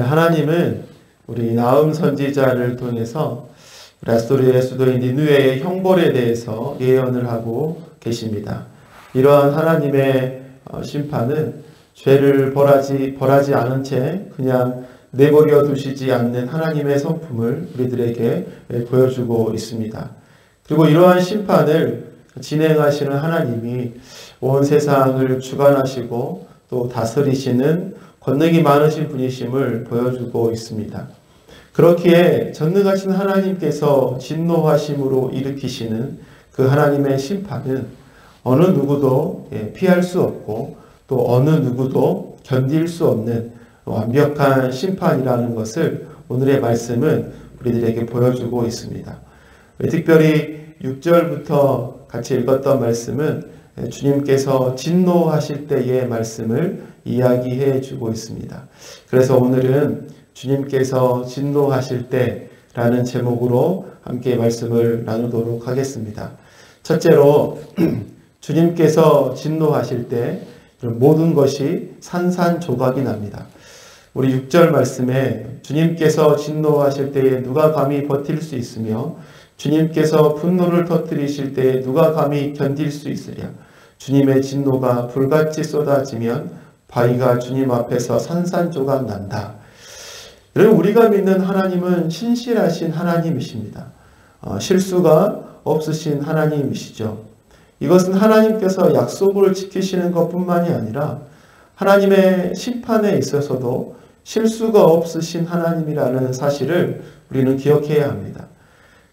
하나님은 우리 나음 선지자를 통해서 아수르의 수도인 니느웨의 형벌에 대해서 예언을 하고 계십니다. 이러한 하나님의 심판은 죄를 벌하지 않은 채 그냥 내버려 두시지 않는 하나님의 성품을 우리들에게 보여주고 있습니다. 그리고 이러한 심판을 진행하시는 하나님이 온 세상을 주관하시고 또 다스리시는 권능이 많으신 분이심을 보여주고 있습니다. 그렇기에 전능하신 하나님께서 진노하심으로 일으키시는 그 하나님의 심판은 어느 누구도 피할 수 없고 또 어느 누구도 견딜 수 없는 완벽한 심판이라는 것을 오늘의 말씀은 우리들에게 보여주고 있습니다. 특별히 6절부터 같이 읽었던 말씀은 주님께서 진노하실 때의 말씀을 이야기해 주고 있습니다. 그래서 오늘은 주님께서 진노하실 때라는 제목으로 함께 말씀을 나누도록 하겠습니다. 첫째로 주님께서 진노하실 때 모든 것이 산산조각이 납니다. 우리 6절 말씀에 주님께서 진노하실 때에 누가 감히 버틸 수 있으며 주님께서 분노를 터뜨리실 때에 누가 감히 견딜 수 있으랴. 주님의 진노가 불같이 쏟아지면 바위가 주님 앞에서 산산조각 난다. 여러분, 우리가 믿는 하나님은 신실하신 하나님이십니다. 실수가 없으신 하나님이시죠. 이것은 하나님께서 약속을 지키시는 것뿐만이 아니라 하나님의 심판에 있어서도 실수가 없으신 하나님이라는 사실을 우리는 기억해야 합니다.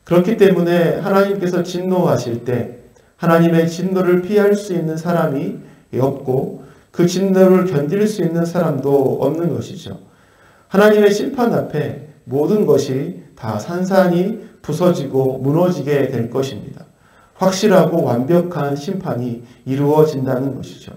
그렇기 때문에 하나님께서 진노하실 때 하나님의 진노를 피할 수 있는 사람이 없고 그 진노를 견딜 수 있는 사람도 없는 것이죠. 하나님의 심판 앞에 모든 것이 다 산산이 부서지고 무너지게 될 것입니다. 확실하고 완벽한 심판이 이루어진다는 것이죠.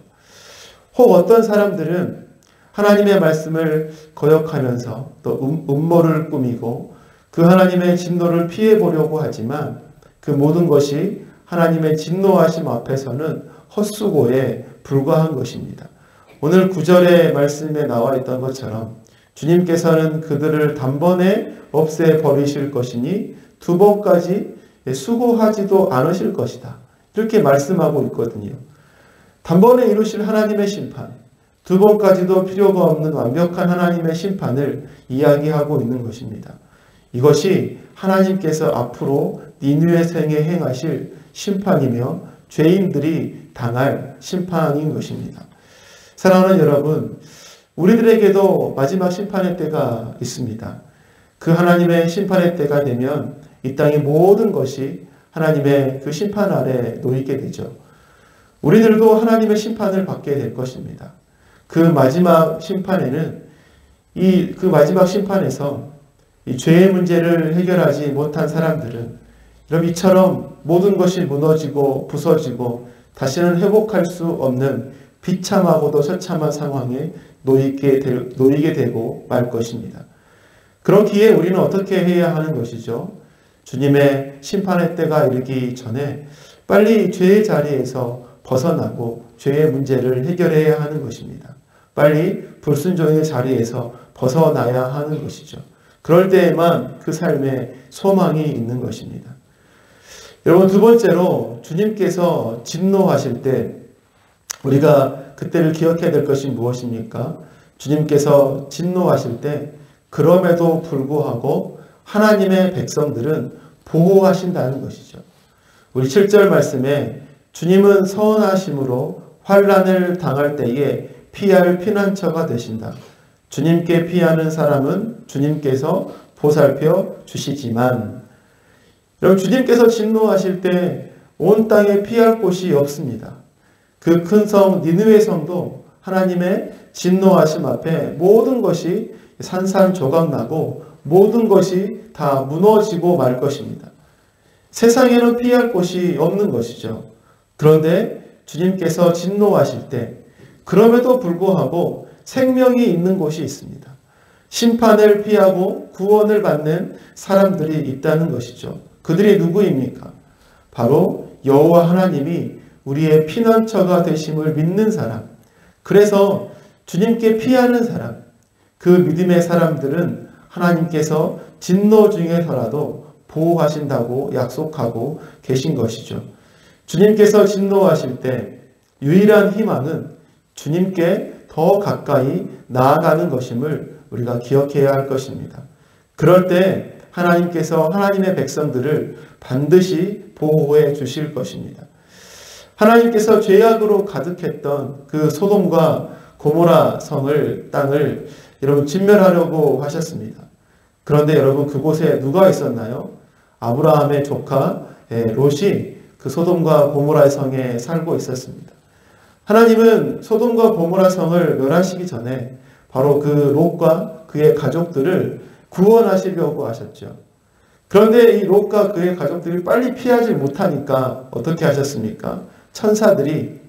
혹 어떤 사람들은 하나님의 말씀을 거역하면서 또 음모를 꾸미고 그 하나님의 진노를 피해보려고 하지만 그 모든 것이 하나님의 진노하심 앞에서는 헛수고에 불과한 것입니다. 오늘 9절의 말씀에 나와 있던 것처럼 주님께서는 그들을 단번에 없애버리실 것이니 두 번까지 수고하지도 않으실 것이다. 이렇게 말씀하고 있거든요. 단번에 이루실 하나님의 심판, 두 번까지도 필요가 없는 완벽한 하나님의 심판을 이야기하고 있는 것입니다. 이것이 하나님께서 앞으로 니느웨 생에 행하실 심판이며 죄인들이 당할 심판인 것입니다. 사랑하는 여러분, 우리들에게도 마지막 심판의 때가 있습니다. 그 하나님의 심판의 때가 되면 이 땅의 모든 것이 하나님의 그 심판 아래 놓이게 되죠. 우리들도 하나님의 심판을 받게 될 것입니다. 그 마지막 심판에는 그 마지막 심판에서 이 죄의 문제를 해결하지 못한 사람들은 여러분 이처럼 모든 것이 무너지고 부서지고 다시는 회복할 수 없는 비참하고도 처참한 상황에 놓이게 되고 말 것입니다. 그렇기에 우리는 어떻게 해야 하는 것이죠? 주님의 심판의 때가 이르기 전에 빨리 죄의 자리에서 벗어나고 죄의 문제를 해결해야 하는 것입니다. 빨리 불순종의 자리에서 벗어나야 하는 것이죠. 그럴 때에만 그 삶에 소망이 있는 것입니다. 여러분, 두 번째로 주님께서 진노하실 때 우리가 그때를 기억해야 될 것이 무엇입니까? 주님께서 진노하실 때 그럼에도 불구하고 하나님의 백성들은 보호하신다는 것이죠. 우리 7절 말씀에 주님은 선하심으로 환난을 당할 때에 피할 피난처가 되신다. 주님께 피하는 사람은 주님께서 보살펴 주시지만, 여러분, 주님께서 진노하실 때 온 땅에 피할 곳이 없습니다. 그 큰 성 니느웨 성도 하나님의 진노하심 앞에 모든 것이 산산조각나고 모든 것이 다 무너지고 말 것입니다. 세상에는 피할 곳이 없는 것이죠. 그런데 주님께서 진노하실 때 그럼에도 불구하고 생명이 있는 곳이 있습니다. 심판을 피하고 구원을 받는 사람들이 있다는 것이죠. 그들이 누구입니까? 바로 여호와 하나님이 우리의 피난처가 되심을 믿는 사람, 그래서 주님께 피하는 사람, 그 믿음의 사람들은 하나님께서 진노 중에서라도 보호하신다고 약속하고 계신 것이죠. 주님께서 진노하실 때 유일한 희망은 주님께 더 가까이 나아가는 것임을 우리가 기억해야 할 것입니다. 그럴 때 하나님께서 하나님의 백성들을 반드시 보호해 주실 것입니다. 하나님께서 죄악으로 가득했던 그 소돔과 고모라 땅을 여러분 진멸하려고 하셨습니다. 그런데 여러분 그곳에 누가 있었나요? 아브라함의 조카 롯이 그 소돔과 고모라 성에 살고 있었습니다. 하나님은 소돔과 고모라 성을 멸하시기 전에 바로 그 롯과 그의 가족들을 구원하시려고 하셨죠. 그런데 이 롯과 그의 가족들이 빨리 피하지 못하니까 어떻게 하셨습니까? 천사들이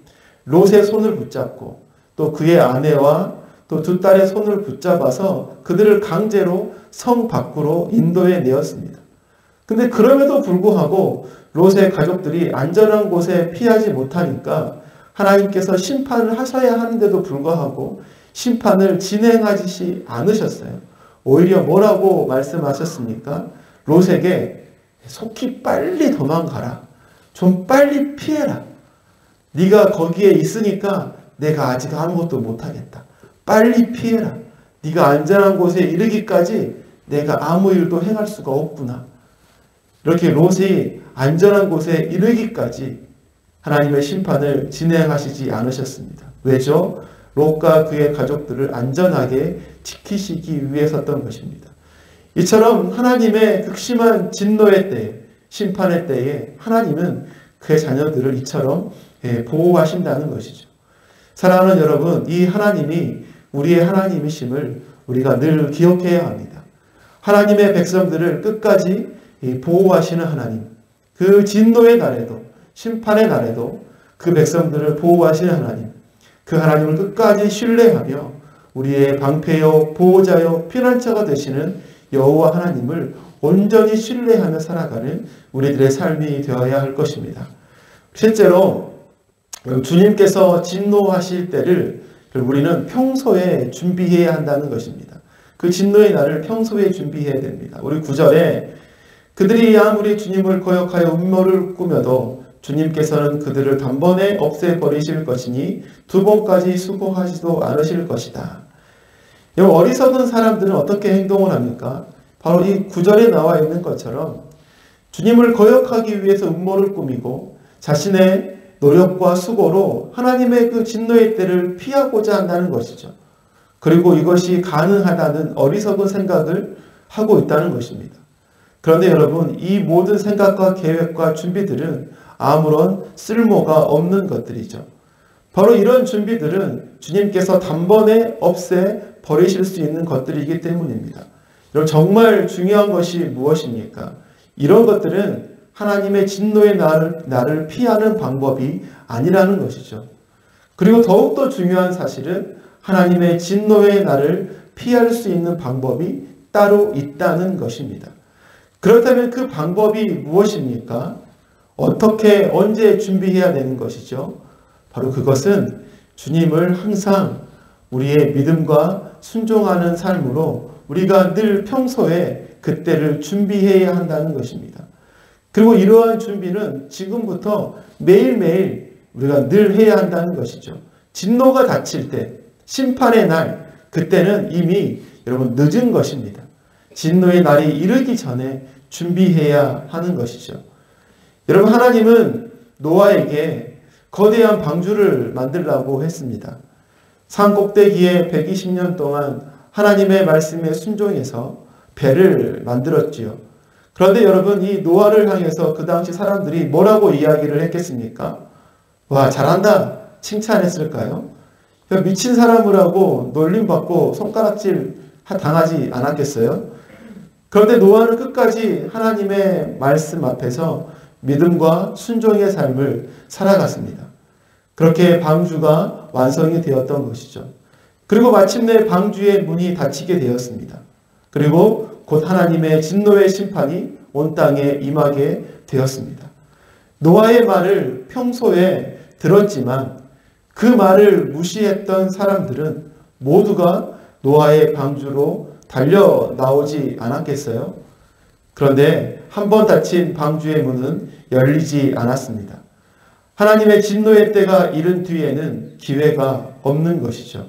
롯의 손을 붙잡고 또 그의 아내와 또 두 딸의 손을 붙잡아서 그들을 강제로 성 밖으로 인도해 내었습니다. 근데 그럼에도 불구하고 롯의 가족들이 안전한 곳에 피하지 못하니까 하나님께서 심판을 하셔야 하는데도 불구하고 심판을 진행하지 않으셨어요. 오히려 뭐라고 말씀하셨습니까? 롯에게 속히 빨리 도망가라. 좀 빨리 피해라. 네가 거기에 있으니까 내가 아직 아무것도 못하겠다. 빨리 피해라. 네가 안전한 곳에 이르기까지 내가 아무 일도 행할 수가 없구나. 이렇게 롯이 안전한 곳에 이르기까지 하나님의 심판을 진행하시지 않으셨습니다. 왜죠? 롯과 그의 가족들을 안전하게 지키시기 위해서였던 것입니다. 이처럼 하나님의 극심한 진노의 때에, 심판의 때에 하나님은 그의 자녀들을 이처럼 보호하신다는 것이죠. 사랑하는 여러분, 이 하나님이 우리의 하나님이심을 우리가 늘 기억해야 합니다. 하나님의 백성들을 끝까지 보호하시는 하나님, 그 진노의 날에도 심판의 날에도 그 백성들을 보호하시는 하나님, 그 하나님을 끝까지 신뢰하며 우리의 방패요 보호자요 피난처가 되시는 여호와 하나님을 온전히 신뢰하며 살아가는 우리들의 삶이 되어야 할 것입니다. 실제로 주님께서 진노하실 때를 우리는 평소에 준비해야 한다는 것입니다. 그 진노의 날을 평소에 준비해야 됩니다. 우리 9절에 그들이 아무리 주님을 거역하여 음모를 꾸며도 주님께서는 그들을 단번에 없애버리실 것이니 두 번까지 수고하지도 않으실 것이다. 어리석은 사람들은 어떻게 행동을 합니까? 바로 이 9절에 나와 있는 것처럼 주님을 거역하기 위해서 음모를 꾸미고 자신의 노력과 수고로 하나님의 그 진노의 때를 피하고자 한다는 것이죠. 그리고 이것이 가능하다는 어리석은 생각을 하고 있다는 것입니다. 그런데 여러분, 이 모든 생각과 계획과 준비들은 아무런 쓸모가 없는 것들이죠. 바로 이런 준비들은 주님께서 단번에 없애 버리실 수 있는 것들이기 때문입니다. 여러분, 정말 중요한 것이 무엇입니까? 이런 것들은 하나님의 진노의 날을 피하는 방법이 아니라는 것이죠. 그리고 더욱더 중요한 사실은 하나님의 진노의 날을 피할 수 있는 방법이 따로 있다는 것입니다. 그렇다면 그 방법이 무엇입니까? 어떻게, 언제 준비해야 되는 것이죠? 바로 그것은 주님을 항상 우리의 믿음과 순종하는 삶으로 우리가 늘 평소에 그때를 준비해야 한다는 것입니다. 그리고 이러한 준비는 지금부터 매일매일 우리가 늘 해야 한다는 것이죠. 진노가 닥칠 때, 심판의 날, 그때는 이미 여러분 늦은 것입니다. 진노의 날이 이르기 전에 준비해야 하는 것이죠. 여러분, 하나님은 노아에게 거대한 방주를 만들라고 했습니다. 산 꼭대기에 120년 동안 하나님의 말씀에 순종해서 배를 만들었지요. 그런데 여러분, 이 노아를 향해서 그 당시 사람들이 뭐라고 이야기를 했겠습니까? 와, 잘한다, 칭찬했을까요? 미친 사람을 하고 놀림받고 손가락질 당하지 않았겠어요? 그런데 노아는 끝까지 하나님의 말씀 앞에서 믿음과 순종의 삶을 살아갔습니다. 그렇게 방주가 완성이 되었던 것이죠. 그리고 마침내 방주의 문이 닫히게 되었습니다. 그리고 곧 하나님의 진노의 심판이 온 땅에 임하게 되었습니다. 노아의 말을 평소에 들었지만 그 말을 무시했던 사람들은 모두가 노아의 방주로 달려 나오지 않았겠어요? 그런데 한 번 닫힌 방주의 문은 열리지 않았습니다. 하나님의 진노의 때가 이른 뒤에는 기회가 없는 것이죠.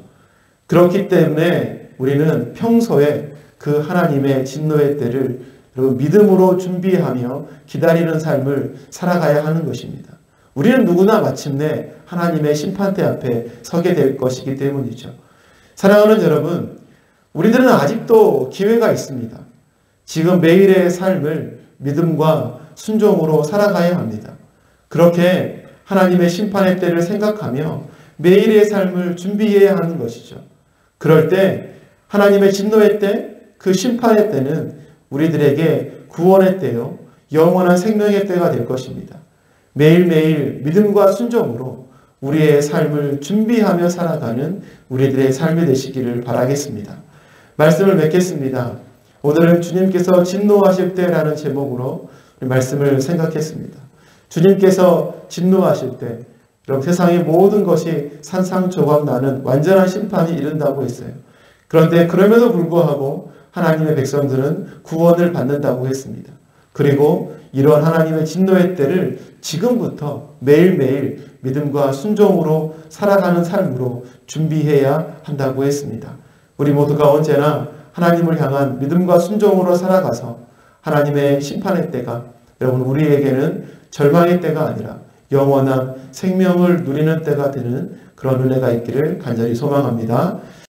그렇기 때문에 우리는 평소에 그 하나님의 진노의 때를 믿음으로 준비하며 기다리는 삶을 살아가야 하는 것입니다. 우리는 누구나 마침내 하나님의 심판대 앞에 서게 될 것이기 때문이죠. 사랑하는 여러분, 우리들은 아직도 기회가 있습니다. 지금 매일의 삶을 믿음과 순종으로 살아가야 합니다. 그렇게 하나님의 심판의 때를 생각하며 매일의 삶을 준비해야 하는 것이죠. 그럴 때 하나님의 진노의 때, 그 심판의 때는 우리들에게 구원의 때요, 영원한 생명의 때가 될 것입니다. 매일매일 믿음과 순종으로 우리의 삶을 준비하며 살아가는 우리들의 삶이 되시기를 바라겠습니다. 말씀을 맺겠습니다. 오늘은 주님께서 진노하실 때라는 제목으로 말씀을 생각했습니다. 주님께서 진노하실 때 여러분, 세상의 모든 것이 산산조각 나는 완전한 심판이 이른다고 했어요. 그런데 그럼에도 불구하고 하나님의 백성들은 구원을 받는다고 했습니다. 그리고 이런 하나님의 진노의 때를 지금부터 매일매일 믿음과 순종으로 살아가는 삶으로 준비해야 한다고 했습니다. 우리 모두가 언제나 하나님을 향한 믿음과 순종으로 살아가서 하나님의 심판의 때가 여러분 우리에게는 절망의 때가 아니라 영원한 생명을 누리는 때가 되는 그런 은혜가 있기를 간절히 소망합니다.